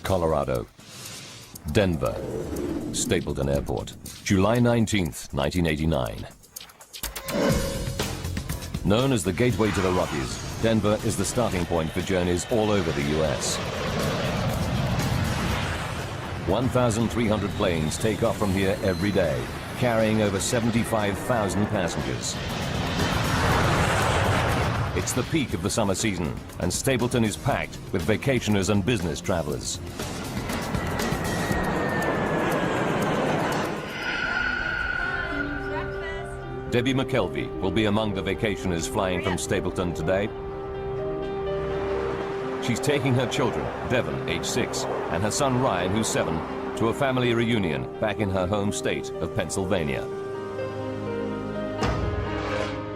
Colorado. Denver, Stapleton Airport, July 19th, 1989. Known as the gateway to the Rockies, Denver is the starting point for journeys all over the U.S. 1,300 planes take off from here every day, carrying over 75,000 passengers. It's the peak of the summer season, and Stapleton is packed with vacationers and business travelers. Debbie McKelvey will be among the vacationers flying from Stapleton today. She's taking her children, Devon, age 6, and her son Ryan, who's 7, to a family reunion back in her home state of Pennsylvania.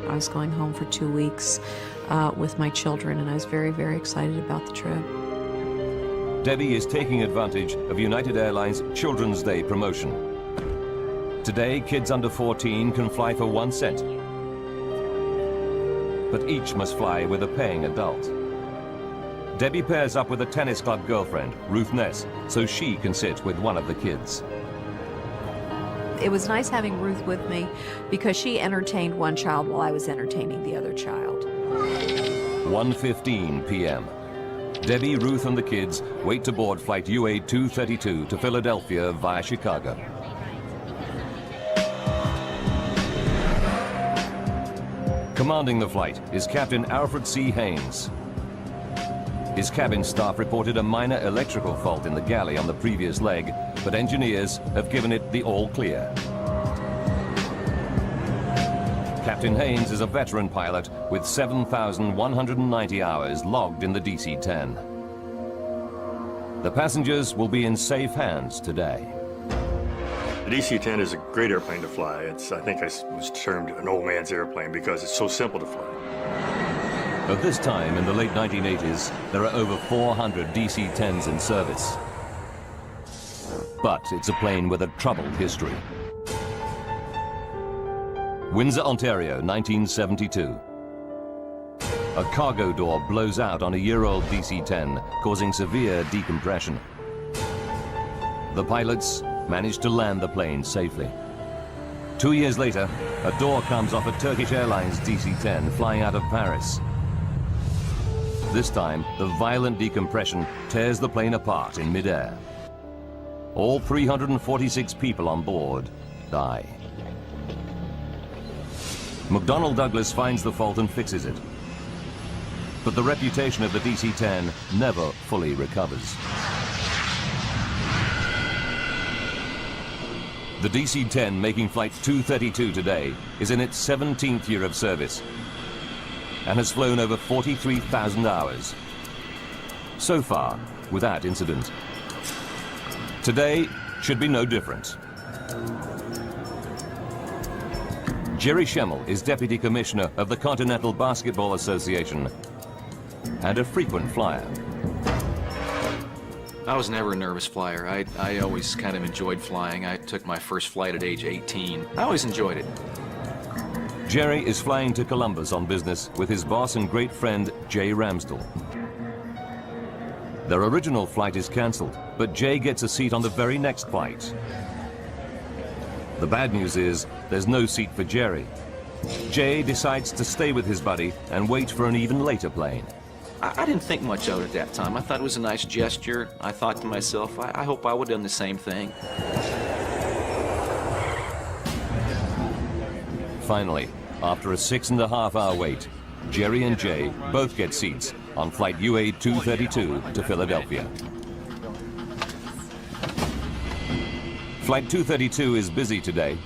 I was going home for 2 weeks with my children, and I was very, very excited about the trip. Debbie is taking advantage of United Airlines Children's Day promotion. Today, kids under 14 can fly for 1 cent, but each must fly with a paying adult. Debbie pairs up with a tennis club girlfriend, Ruth Ness, so she can sit with one of the kids. It was nice having Ruth with me because she entertained one child while I was entertaining the other child. 1:15 p.m. Debbie, Ruth, and the kids wait to board flight UA 232 to Philadelphia via Chicago. Commanding the flight is Captain Alfred C. Haynes. His cabin staff reported a minor electrical fault in the galley on the previous leg, but engineers have given it the all clear. Captain Haynes is a veteran pilot with 7,190 hours logged in the DC-10. The passengers will be in safe hands today. The DC-10 is a great airplane to fly. I think it was termed an old man's airplane because it's so simple to fly. At this time, in the late 1980s, there are over 400 DC-10s in service. But it's a plane with a troubled history. Windsor, Ontario, 1972. A cargo door blows out on a year-old DC-10, causing severe decompression. The pilots managed to land the plane safely. 2 years later, a door comes off a Turkish Airlines DC-10 flying out of Paris. This time, the violent decompression tears the plane apart in midair. All 346 people on board die. McDonnell Douglas finds the fault and fixes it. But the reputation of the DC-10 never fully recovers. The DC-10 making flight 232 today is in its 17th year of service and has flown over 43,000 hours. So far, without incident. Today should be no different. Jerry Schemmel is Deputy Commissioner of the Continental Basketball Association and a frequent flyer. I was never a nervous flyer. I always kind of enjoyed flying. I took my first flight at age 18. I always enjoyed it. Jerry is flying to Columbus on business with his boss and great friend, Jay Ramsdell. Their original flight is cancelled, but Jay gets a seat on the very next flight. The bad news is there's no seat for Jerry. Jay decides to stay with his buddy and wait for an even later plane. I didn't think much of it at that time. I thought it was a nice gesture. I thought to myself, I hope I would have done the same thing. Finally, after a 6.5-hour wait, Jerry and Jay both get seats on flight UA 232 to Philadelphia. Flight 232 is busy today.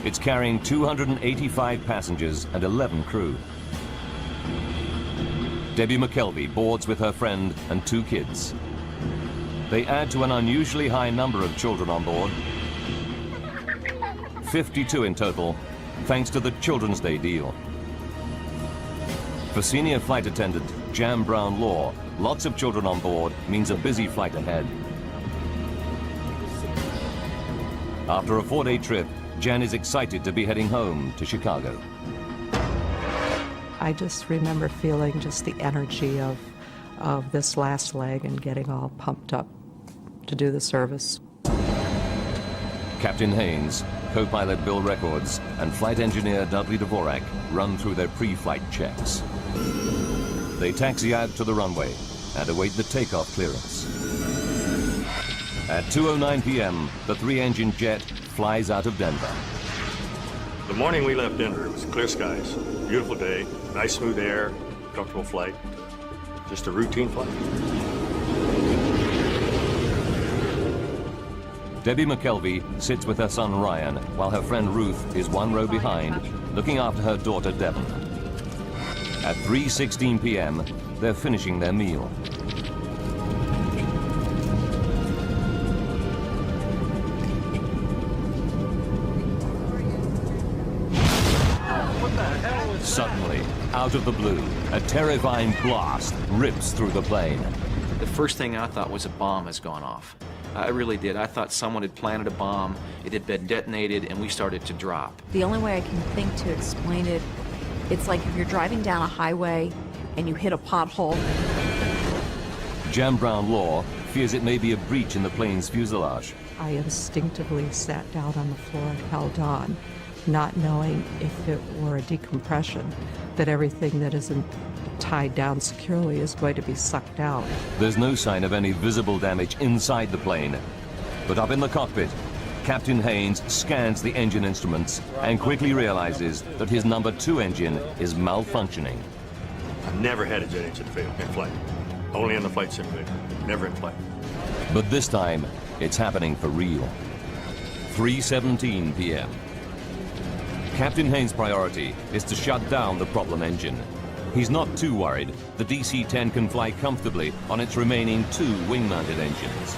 It's carrying 285 passengers and 11 crew. Debbie McKelvey boards with her friend and 2 kids. They add to an unusually high number of children on board. 52 in total, thanks to the Children's Day deal. For senior flight attendant Jan Brown Law, lots of children on board means a busy flight ahead. After a 4-day trip, Jan is excited to be heading home to Chicago. I just remember feeling just the energy of this last leg and getting all pumped up to do the service. Captain Haynes, co-pilot Bill Records, and flight engineer Dudley Dvorak run through their pre-flight checks. They taxi out to the runway and await the takeoff clearance. At 2:09 p.m., the three-engine jet flies out of Denver. The morning we left Denver, it was clear skies, beautiful day, nice smooth air, comfortable flight, just a routine flight. Debbie McKelvey sits with her son Ryan while her friend Ruth is one row behind, looking after her daughter Devon. At 3:16 p.m., they're finishing their meal. Suddenly, out of the blue, a terrifying blast rips through the plane. The first thing I thought was a bomb has gone off. I really did. I thought someone had planted a bomb, it had been detonated, and we started to drop. The only way I can think to explain it, it's like if you're driving down a highway and you hit a pothole. Jan Brown Law fears it may be a breach in the plane's fuselage. I instinctively sat down on the floor and held on, not knowing if it were a decompression, that everything that isn't tied down securely is going to be sucked out. There's no sign of any visible damage inside the plane. But up in the cockpit, Captain Haynes scans the engine instruments and quickly realizes that his number 2 engine is malfunctioning. I've never had a jet engine fail in flight. Only in the flight simulator, never in flight. But this time, it's happening for real. 3:17 p.m. Captain Haynes' priority is to shut down the problem engine. He's not too worried. The DC-10 can fly comfortably on its remaining 2 wing-mounted engines.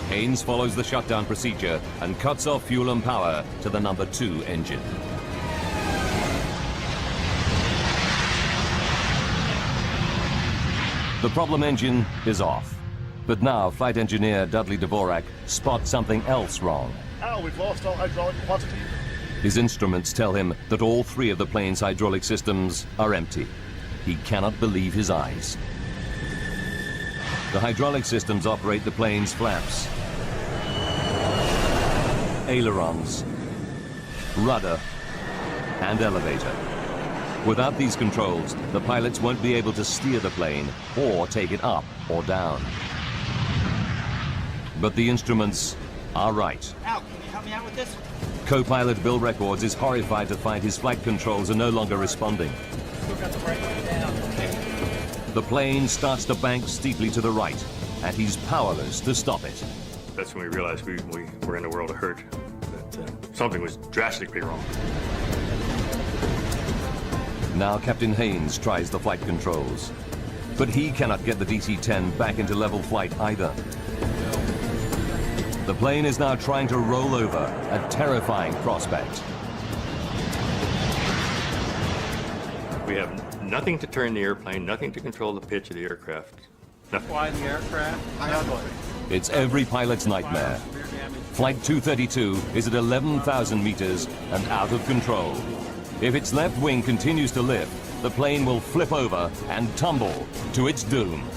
Haynes follows the shutdown procedure and cuts off fuel and power to the number 2 engine. The problem engine is off. But now flight engineer Dudley Dvorak spots something else wrong. Al, we've lost all hydraulic quantity. His instruments tell him that all 3 of the plane's hydraulic systems are empty. He cannot believe his eyes. The hydraulic systems operate the plane's flaps, ailerons, rudder, and elevator. Without these controls, the pilots won't be able to steer the plane or take it up or down. But the instruments are right. Al, can you help me out with this? Co-pilot Bill Records is horrified to find his flight controls are no longer responding. The plane starts to bank steeply to the right, and he's powerless to stop it. That's when we realized we were in a world of hurt, that something was drastically wrong. Now Captain Haynes tries the flight controls, but he cannot get the DC-10 back into level flight either. The plane is now trying to roll over, a terrifying prospect. We have nothing to turn the airplane, nothing to control the pitch of the aircraft. Nothing. Fly the aircraft. It's every pilot's nightmare. Flight 232 is at 11,000 meters and out of control. If its left wing continues to lift, the plane will flip over and tumble to its doom.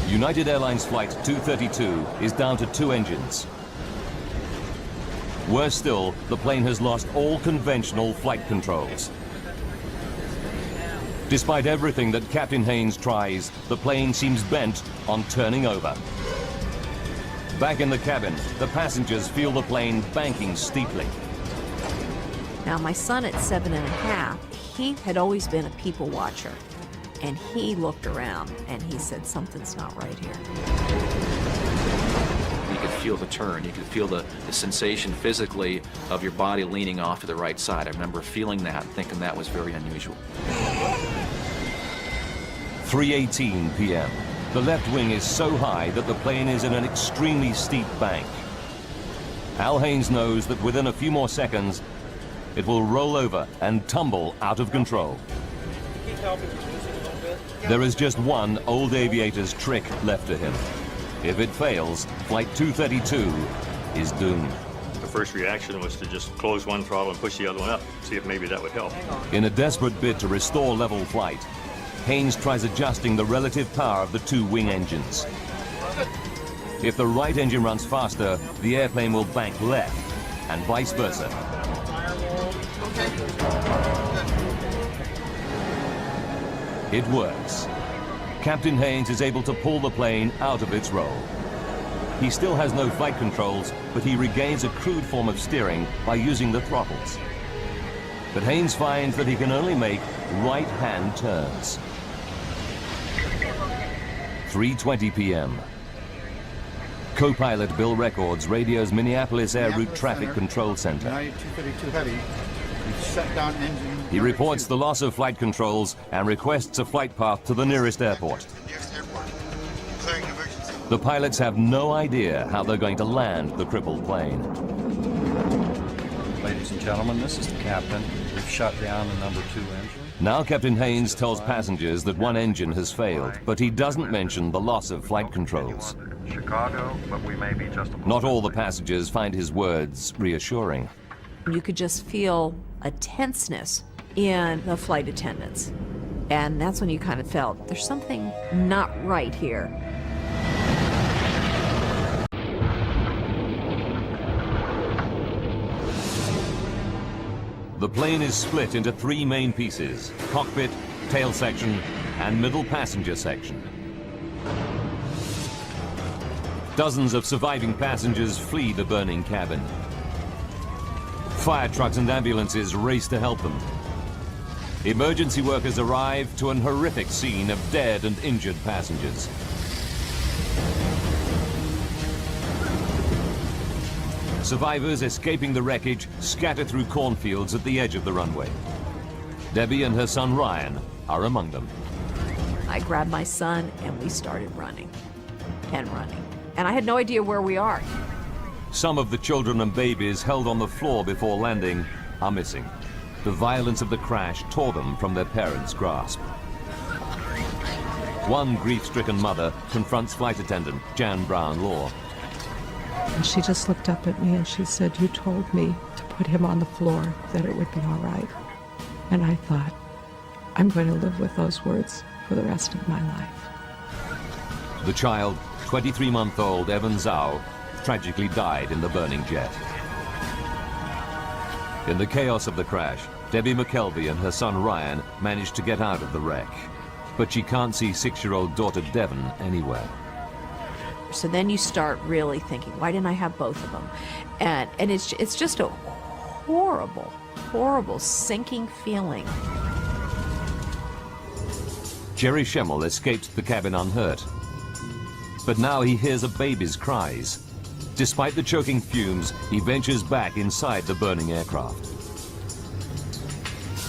United Airlines Flight 232 is down to 2 engines. Worse still, the plane has lost all conventional flight controls. Despite everything that Captain Haynes tries, the plane seems bent on turning over. Back in the cabin, the passengers feel the plane banking steeply. Now, my son at 7½, he had always been a people watcher. And he looked around and he said, something's not right here. You could feel the turn. You could feel the sensation physically of your body leaning off to the right side. I remember feeling that, thinking that was very unusual. 3:18 p.m. The left wing is so high that the plane is in an extremely steep bank. Al Haynes knows that within a few more seconds, it will roll over and tumble out of control. There is just one old aviator's trick left to him. If it fails, Flight 232 is doomed. The first reaction was to just close one throttle and push the other one up, see if maybe that would help. In a desperate bid to restore level flight, Haynes tries adjusting the relative power of the two wing engines. If the right engine runs faster, the airplane will bank left, and vice versa. It works. Captain Haynes is able to pull the plane out of its roll. He still has no flight controls, but he regains a crude form of steering by using the throttles. But Haynes finds that he can only make right-hand turns. 3:20 p.m. Co-pilot Bill Records radios Minneapolis Air Route Traffic Control Center. United 232 Heavy. We've shut down engine. He reports the loss of flight controls and requests a flight path to the nearest airport. The pilots have no idea how they're going to land the crippled plane. Ladies and gentlemen, this is the captain. We've shut down the number 2 engine. Now Captain Haynes tells passengers that one engine has failed, but he doesn't mention the loss of flight controls. Chicago, but we may be just a... Not all the passengers find his words reassuring. You could just feel a tenseness in the flight attendants. And that's when you kind of felt there's something not right here. The plane is split into 3 main pieces: cockpit, tail section, and middle passenger section. Dozens of surviving passengers flee the burning cabin. Fire trucks and ambulances race to help them. Emergency workers arrive to an horrific scene of dead and injured passengers. Survivors escaping the wreckage scatter through cornfields at the edge of the runway. Debbie and her son Ryan are among them. I grabbed my son and we started running and running. And I had no idea where we are. Some of the children and babies held on the floor before landing are missing. The violence of the crash tore them from their parents' grasp. One grief-stricken mother confronts flight attendant Jan Brown-Law. And she just looked up at me and she said, "You told me to put him on the floor, that it would be all right." And I thought, I'm going to live with those words for the rest of my life. The child, 23-month-old Evan Zhao, tragically died in the burning jet. In the chaos of the crash, Debbie McKelvey and her son Ryan managed to get out of the wreck. But she can't see 6-year-old daughter Devon anywhere. So then you start really thinking, why didn't I have both of them? And it's just a horrible, horrible sinking feeling. Jerry Schemmel escaped the cabin unhurt. But now he hears a baby's cries. Despite the choking fumes, he ventures back inside the burning aircraft.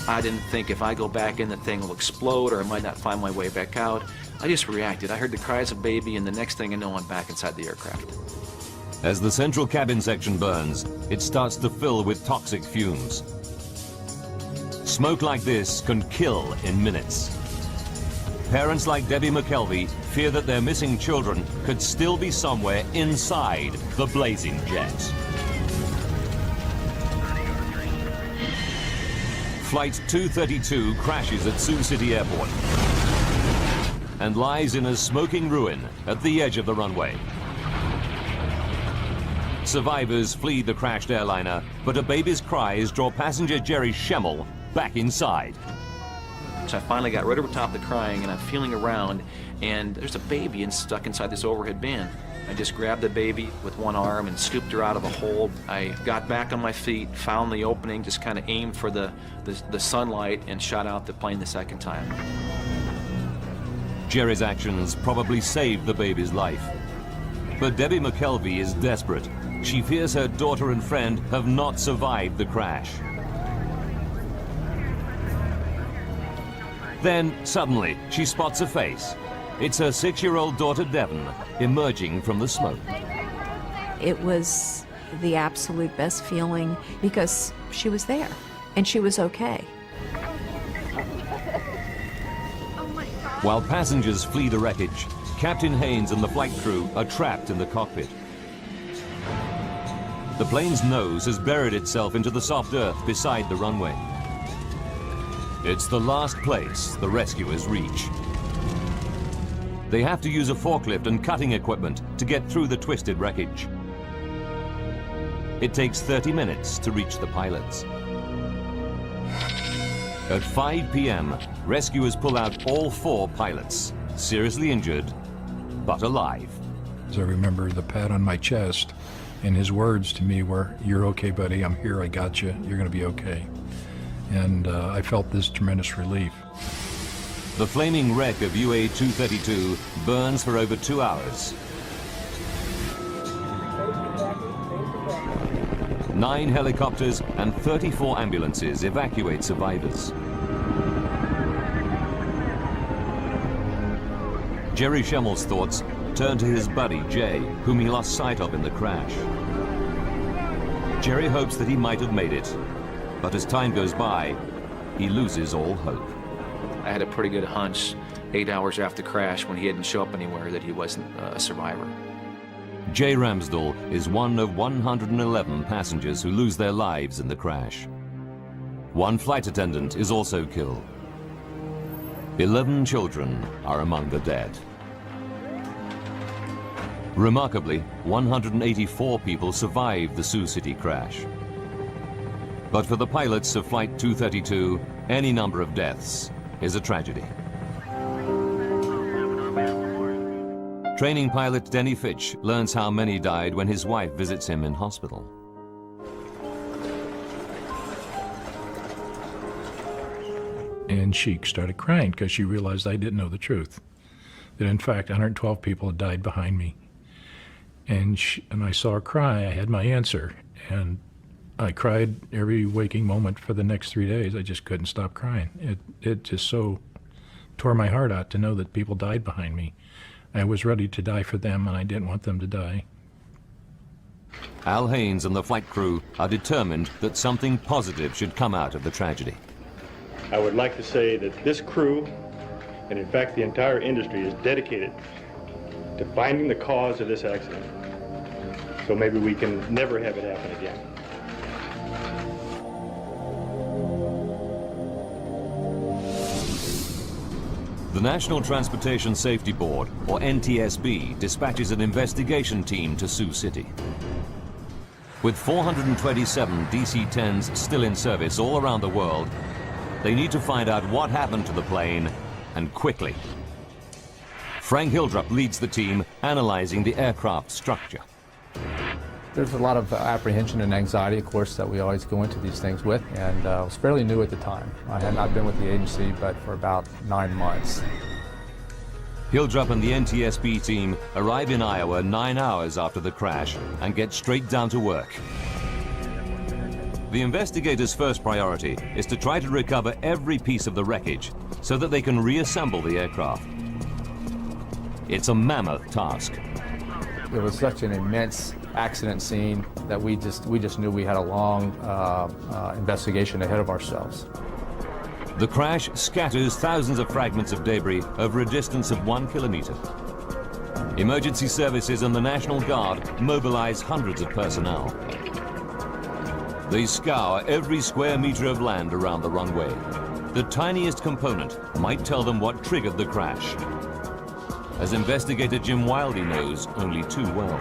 I didn't think if I go back in, the thing will explode or I might not find my way back out. I just reacted. I heard the cries of baby, and the next thing I know, I'm back inside the aircraft. As the central cabin section burns, it starts to fill with toxic fumes. Smoke like this can kill in minutes. Parents like Debbie McKelvey fear that their missing children could still be somewhere inside the blazing jet. Flight 232 crashes at Sioux City Airport and lies in a smoking ruin at the edge of the runway. Survivors flee the crashed airliner, but a baby's cries draw passenger Jerry Schemmel back inside. So I finally got right over top of the crying, and I'm feeling around, and there's a baby stuck inside this overhead bin. I just grabbed the baby with one arm and scooped her out of a hole. I got back on my feet, found the opening, just kind of aimed for the sunlight, and shot out the plane the second time. Jerry's actions probably saved the baby's life. But Debbie McKelvey is desperate. She fears her daughter and friend have not survived the crash. Then, suddenly, she spots a face. It's her 6-year-old daughter, Devon, emerging from the smoke. It was the absolute best feeling because she was there and she was okay. While passengers flee the wreckage, Captain Haynes and the flight crew are trapped in the cockpit. The plane's nose has buried itself into the soft earth beside the runway. It's the last place the rescuers reach. They have to use a forklift and cutting equipment to get through the twisted wreckage. It takes 30 minutes to reach the pilots. At 5 p.m., rescuers pull out all 4 pilots, seriously injured, but alive. I remember the pat on my chest, and his words to me were, "You're okay, buddy, I'm here, I got you, you're gonna be okay." And I felt this tremendous relief. The flaming wreck of UA-232 burns for over 2 hours. 9 helicopters and 34 ambulances evacuate survivors. Jerry Schemmel's thoughts turn to his buddy, Jay, whom he lost sight of in the crash. Jerry hopes that he might have made it, but as time goes by, he loses all hope. I had a pretty good hunch 8 hours after the crash, when he didn't show up anywhere, that he wasn't a survivor. Jay Ramsdell is one of 111 passengers who lose their lives in the crash. 1 flight attendant is also killed. 11 children are among the dead. Remarkably, 184 people survived the Sioux City crash. But for the pilots of Flight 232, any number of deaths is a tragedy. Training pilot Denny Fitch learns how many died when his wife visits him in hospital. And she started crying because she realized I didn't know the truth. That in fact 112 people had died behind me. And I saw her cry, I had my answer. And I cried every waking moment for the next 3 days. I just couldn't stop crying. It just so tore my heart out to know that people died behind me. I was ready to die for them, and I didn't want them to die. Al Haynes and the flight crew are determined that something positive should come out of the tragedy. I would like to say that this crew, and in fact the entire industry, is dedicated to finding the cause of this accident. So maybe we can never have it happen again. The National Transportation Safety Board, or NTSB, dispatches an investigation team to Sioux City. With 427 DC-10s still in service all around the world, they need to find out what happened to the plane, and quickly. Frank Hildrup leads the team, analyzing the aircraft structure. There's a lot of apprehension and anxiety, of course, that we always go into these things with, and I was fairly new at the time. I had not been with the agency but for about 9 months. Hildrup and the NTSB team arrive in Iowa 9 hours after the crash and get straight down to work. The investigators' first priority is to try to recover every piece of the wreckage so that they can reassemble the aircraft. It's a mammoth task. It was such an immense accident scene that we just knew we had a long investigation ahead of ourselves. The crash scatters thousands of fragments of debris over a distance of 1 kilometer. Emergency services and the National Guard mobilize hundreds of personnel. They scour every square meter of land around the runway. The tiniest component might tell them what triggered the crash. As investigator Jim Wildey knows only too well.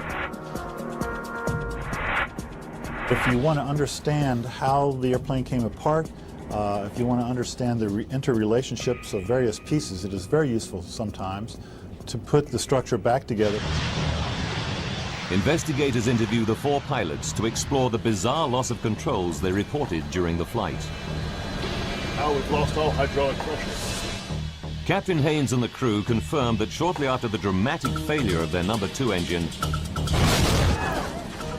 If you want to understand how the airplane came apart, if you want to understand the interrelationships of various pieces, it is very useful sometimes to put the structure back together. Investigators interview the 4 pilots to explore the bizarre loss of controls they reported during the flight. Now we've lost all hydraulic pressure. Captain Haynes and the crew confirmed that shortly after the dramatic failure of their number 2 engine,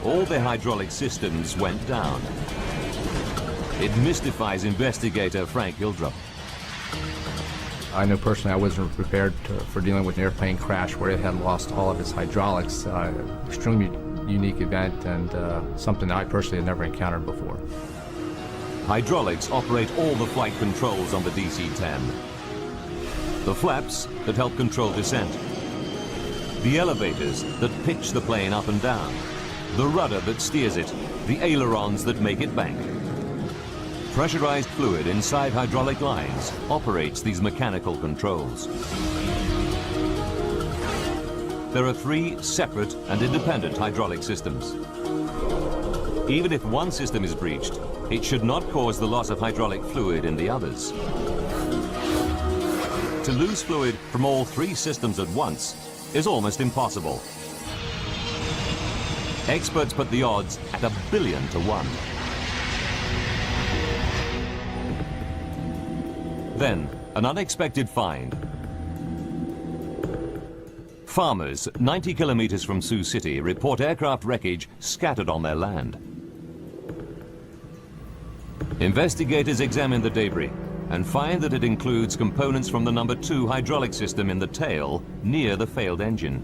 all their hydraulic systems went down. It mystifies investigator Frank Hildrup. I know personally I wasn't prepared for dealing with an airplane crash where it had lost all of its hydraulics. Extremely unique event and something that I personally had never encountered before. Hydraulics operate all the flight controls on the DC-10. The flaps that help control descent. The elevators that pitch the plane up and down. The rudder that steers it. The ailerons that make it bank. Pressurized fluid inside hydraulic lines operates these mechanical controls. There are 3 separate and independent hydraulic systems. Even if one system is breached, it should not cause the loss of hydraulic fluid in the others. To lose fluid from all 3 systems at once is almost impossible. Experts put the odds at 1 billion to 1. Then, an unexpected find. Farmers 90 kilometers from Sioux City report aircraft wreckage scattered on their land. Investigators examine the debris and find that it includes components from the number 2 hydraulic system in the tail near the failed engine.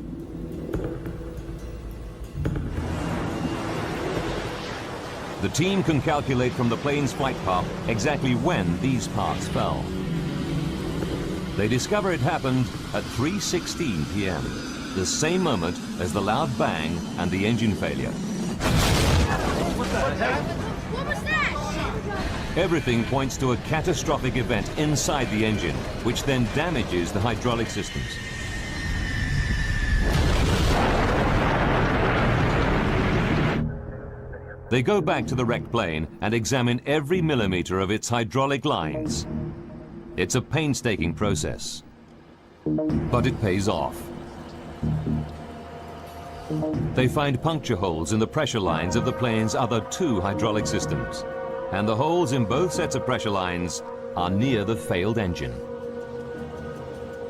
The team can calculate from the plane's flight path exactly when these parts fell. They discover it happened at 3:16 p.m., the same moment as the loud bang and the engine failure. What was that? Everything points to a catastrophic event inside the engine, which then damages the hydraulic systems. They go back to the wrecked plane and examine every millimeter of its hydraulic lines. It's a painstaking process, but it pays off. They find puncture holes in the pressure lines of the plane's other 2 hydraulic systems, and the holes in both sets of pressure lines are near the failed engine.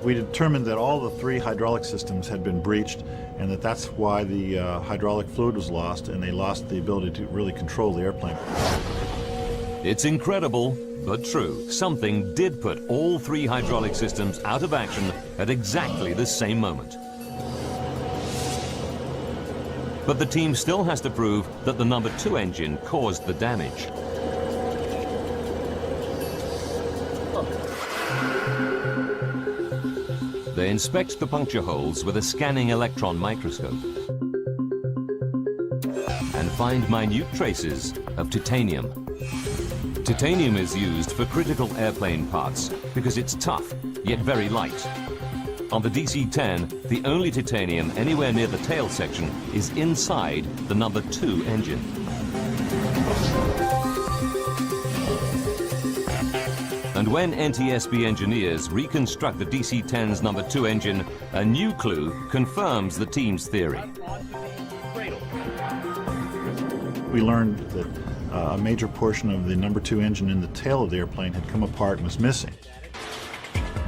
We determined that all the 3 hydraulic systems had been breached, and that's why the hydraulic fluid was lost, and they lost the ability to really control the airplane. It's incredible, but true. Something did put all 3 hydraulic systems out of action at exactly the same moment. But the team still has to prove that the number 2 engine caused the damage. They inspect the puncture holes with a scanning electron microscope and find minute traces of titanium. Titanium is used for critical airplane parts because it's tough, yet very light. On the DC-10, the only titanium anywhere near the tail section is inside the number 2 engine. And when NTSB engineers reconstruct the DC-10's number 2 engine, a new clue confirms the team's theory. We learned that a major portion of the number 2 engine in the tail of the airplane had come apart and was missing.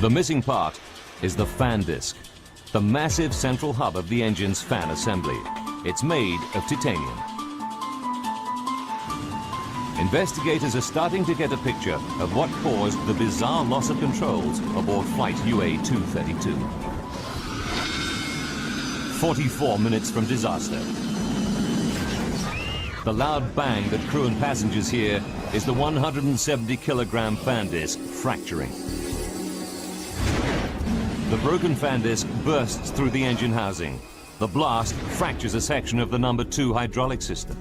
The missing part is the fan disc, the massive central hub of the engine's fan assembly. It's made of titanium. Investigators are starting to get a picture of what caused the bizarre loss of controls aboard flight UA-232. 44 minutes from disaster. The loud bang that crew and passengers hear is the 170-kilogram fan disc fracturing. The broken fan disc bursts through the engine housing. The blast fractures a section of the number 2 hydraulic system.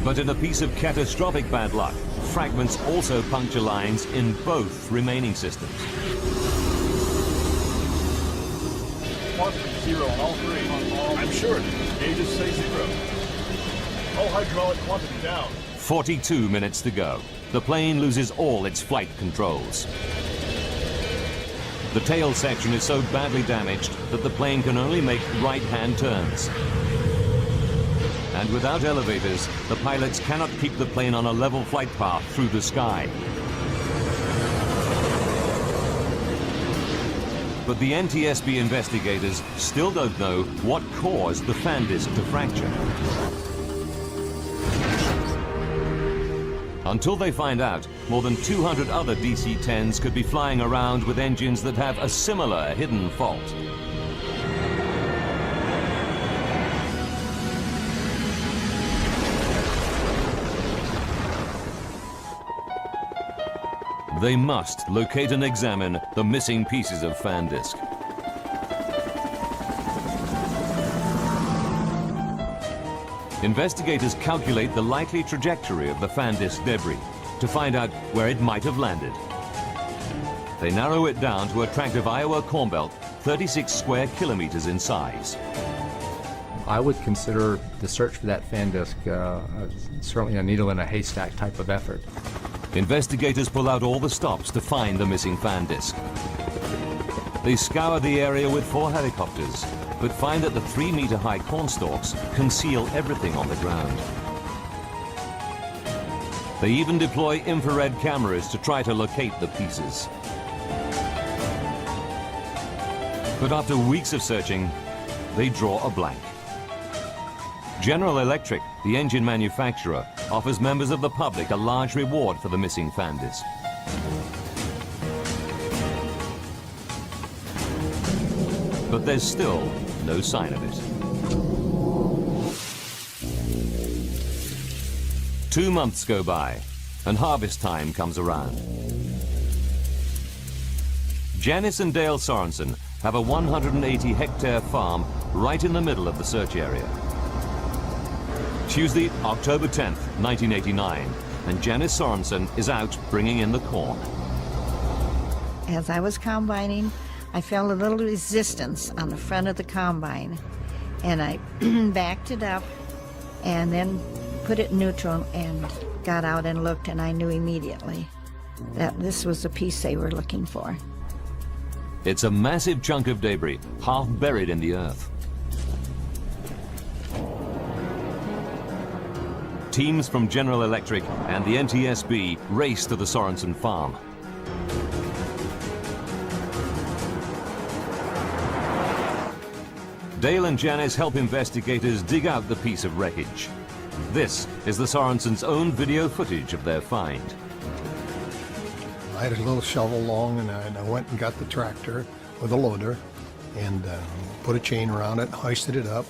But in a piece of catastrophic bad luck, fragments also puncture lines in both remaining systems. Quantity 0 on all 3. I'm sure it is. Gauges say 0. All hydraulic quantity down. 42 minutes to go. The plane loses all its flight controls. The tail section is so badly damaged that the plane can only make right-hand turns. And without elevators, the pilots cannot keep the plane on a level flight path through the sky. But the NTSB investigators still don't know what caused the fan disc to fracture. Until they find out, more than 200 other DC-10s could be flying around with engines that have a similar hidden fault. They must locate and examine the missing pieces of fan disc. Investigators calculate the likely trajectory of the fan disk debris to find out where it might have landed. They narrow it down to a tract of Iowa corn belt 36 square kilometers in size. I would consider the search for that fan disk certainly a needle in a haystack type of effort. Investigators pull out all the stops to find the missing fan disk. They scour the area with 4 helicopters, but find that the 3-meter-high corn stalks conceal everything on the ground. They even deploy infrared cameras to try to locate the pieces. But after weeks of searching, they draw a blank. General Electric, the engine manufacturer, offers members of the public a large reward for the missing fan disk. But there's still no sign of it. 2 months go by, and harvest time comes around. Janice and Dale Sorensen have a 180-hectare farm right in the middle of the search area. Tuesday, October 10th, 1989, and Janice Sorensen is out bringing in the corn. As I was combining, I felt a little resistance on the front of the combine, and I backed it up and then put it in neutral and got out and looked, and I knew immediately that this was the piece they were looking for. It's a massive chunk of debris, half buried in the earth. Teams from General Electric and the NTSB race to the Sorensen farm. Dale and Janice help investigators dig out the piece of wreckage. This is the Sorensens' own video footage of their find. I had a little shovel long, and I went and got the tractor with a loader and put a chain around it, hoisted it up,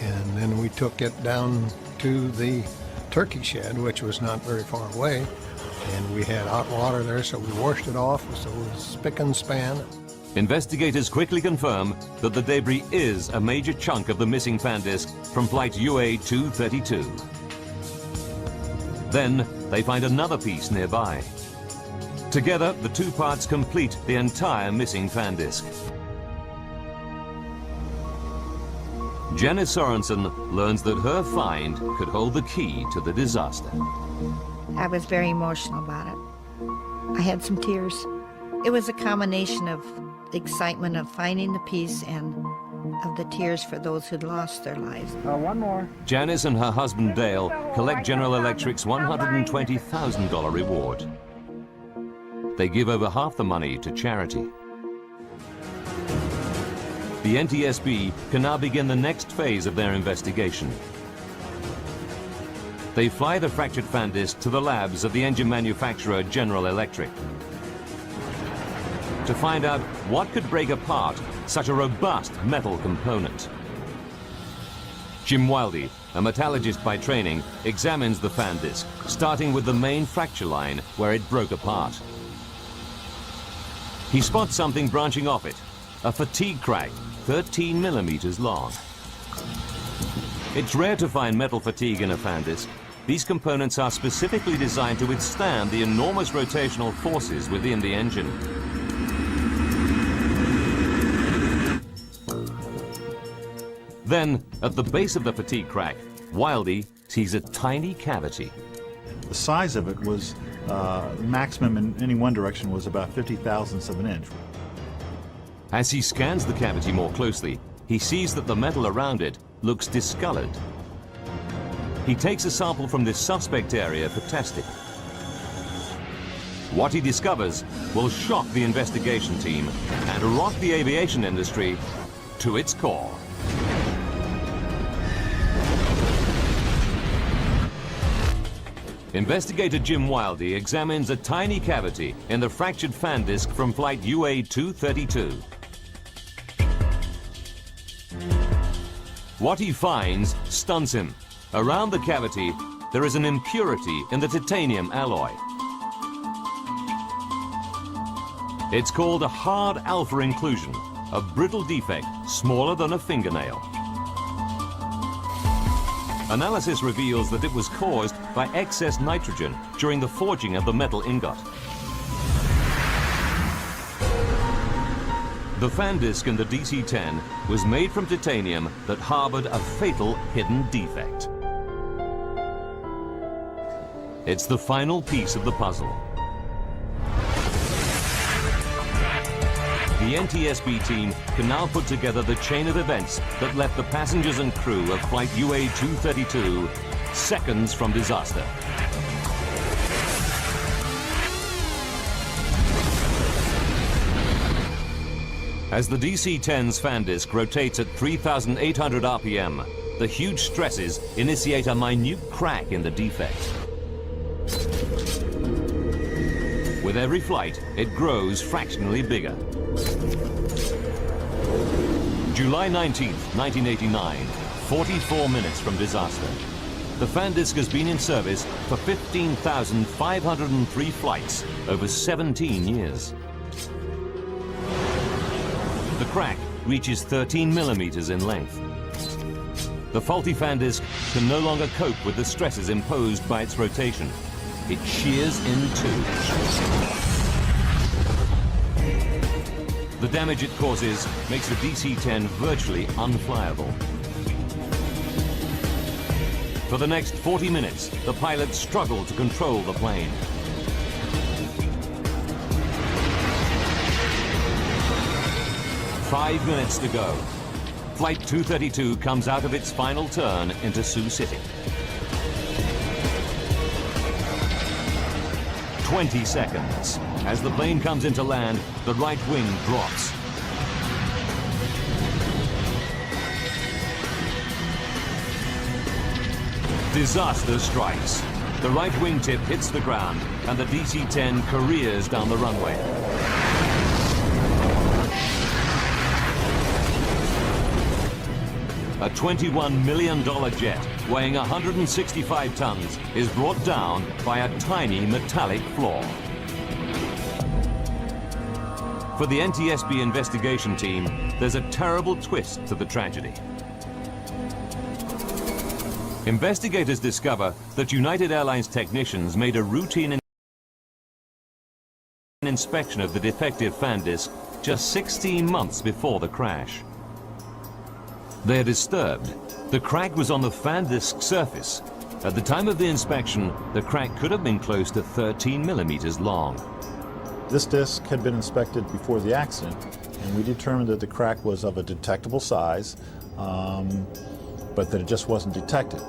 and then we took it down to the turkey shed, which was not very far away, and we had hot water there, so we washed it off, so it was spick and span. Investigators quickly confirm that the debris is a major chunk of the missing fan disk from flight UA 232. Then they find another piece nearby. Together, the 2 parts complete the entire missing fan disk. Janice Sorensen learns that her find could hold the key to the disaster. I was very emotional about it. I had some tears. It was a combination of the excitement of finding the piece and of the tears for those who'd lost their lives. One more. Janice and her husband Dale collect General Electric's $120,000 reward. They give over half the money to charity. The NTSB can now begin the next phase of their investigation. They fly the fractured fan disk to the labs of the engine manufacturer General Electric to find out what could break apart such a robust metal component. Jim Wildy, a metallurgist by training, examines the fan disk, starting with the main fracture line where it broke apart. He spots something branching off it, a fatigue crack 13 millimeters long. It's rare to find metal fatigue in a fan disk. These components are specifically designed to withstand the enormous rotational forces within the engine. Then, at the base of the fatigue crack, Wildy sees a tiny cavity. The size of it was maximum in any one direction was about 50 thousandths of an inch. As he scans the cavity more closely, he sees that the metal around it looks discolored. He takes a sample from this suspect area for testing. What he discovers will shock the investigation team and rock the aviation industry to its core. Investigator Jim Wildy examines a tiny cavity in the fractured fan disk from flight UA 232. What he finds stuns him. Around the cavity, there is an impurity in the titanium alloy. It's called a hard alpha inclusion, a brittle defect smaller than a fingernail. Analysis reveals that it was caused by excess nitrogen during the forging of the metal ingot. The fan disc in the DC-10 was made from titanium that harbored a fatal hidden defect. It's the final piece of the puzzle. The NTSB team can now put together the chain of events that left the passengers and crew of Flight UA-232 seconds from disaster. As the DC-10's fan disc rotates at 3,800 RPM, the huge stresses initiate a minute crack in the defect. With every flight, it grows fractionally bigger. July 19th, 1989, 44 minutes from disaster. The fan disc has been in service for 15,503 flights over 17 years. The crack reaches 13 millimeters in length. The faulty fan disc can no longer cope with the stresses imposed by its rotation. It shears in two. The damage it causes makes the DC-10 virtually unflyable. For the next 40 minutes, the pilots struggle to control the plane. Five minutes to go. Flight 232 comes out of its final turn into Sioux City. 20 seconds. As the plane comes into land, the right wing drops. Disaster strikes. The right wingtip hits the ground, and the DC-10 careers down the runway. A $21 million jet weighing 165 tons is brought down by a tiny metallic floor. For the NTSB investigation team, there's a terrible twist to the tragedy. Investigators discover that United Airlines technicians made a routine inspection of the defective fan disc just 16 months before the crash. They are disturbed. The crack was on the fan disc surface. At the time of the inspection, the crack could have been close to 13 millimeters long. This disc had been inspected before the accident, and we determined that the crack was of a detectable size, but that it just wasn't detected.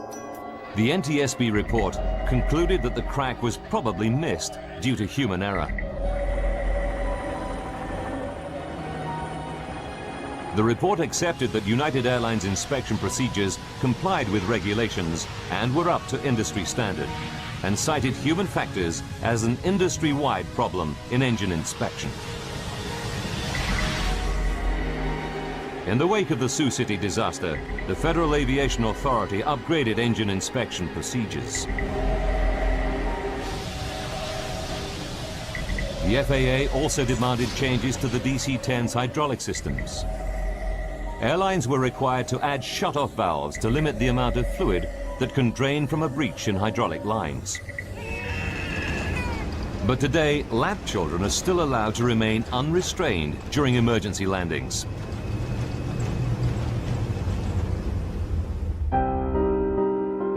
The NTSB report concluded that the crack was probably missed due to human error. The report accepted that United Airlines inspection procedures complied with regulations and were up to industry standard, and cited human factors as an industry-wide problem in engine inspection. In the wake of the Sioux City disaster, the Federal Aviation Authority upgraded engine inspection procedures. The FAA also demanded changes to the DC-10's hydraulic systems. Airlines were required to add shut-off valves to limit the amount of fluid that can drain from a breach in hydraulic lines. But today, lab children are still allowed to remain unrestrained during emergency landings.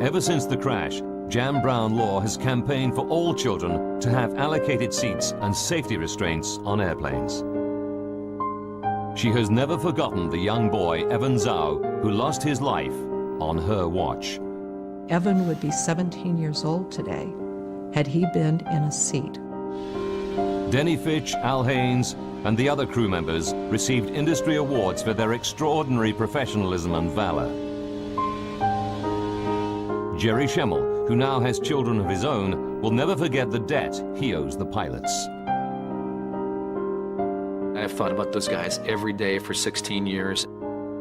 Ever since the crash, Jan Brown Law has campaigned for all children to have allocated seats and safety restraints on airplanes. She has never forgotten the young boy, Evan Zhao, who lost his life on her watch. Evan would be 17 years old today had he been in a seat. Denny Fitch, Al Haynes, and the other crew members received industry awards for their extraordinary professionalism and valor. Jerry Schemmel, who now has children of his own, will never forget the debt he owes the pilots. I've thought about those guys every day for 16 years.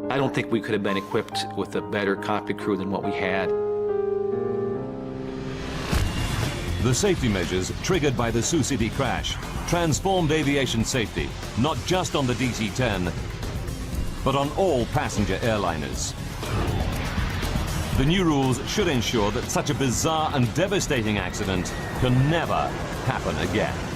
I don't think we could have been equipped with a better cockpit crew than what we had. The safety measures triggered by the Sioux City crash transformed aviation safety, not just on the DC-10, but on all passenger airliners. The new rules should ensure that such a bizarre and devastating accident can never happen again.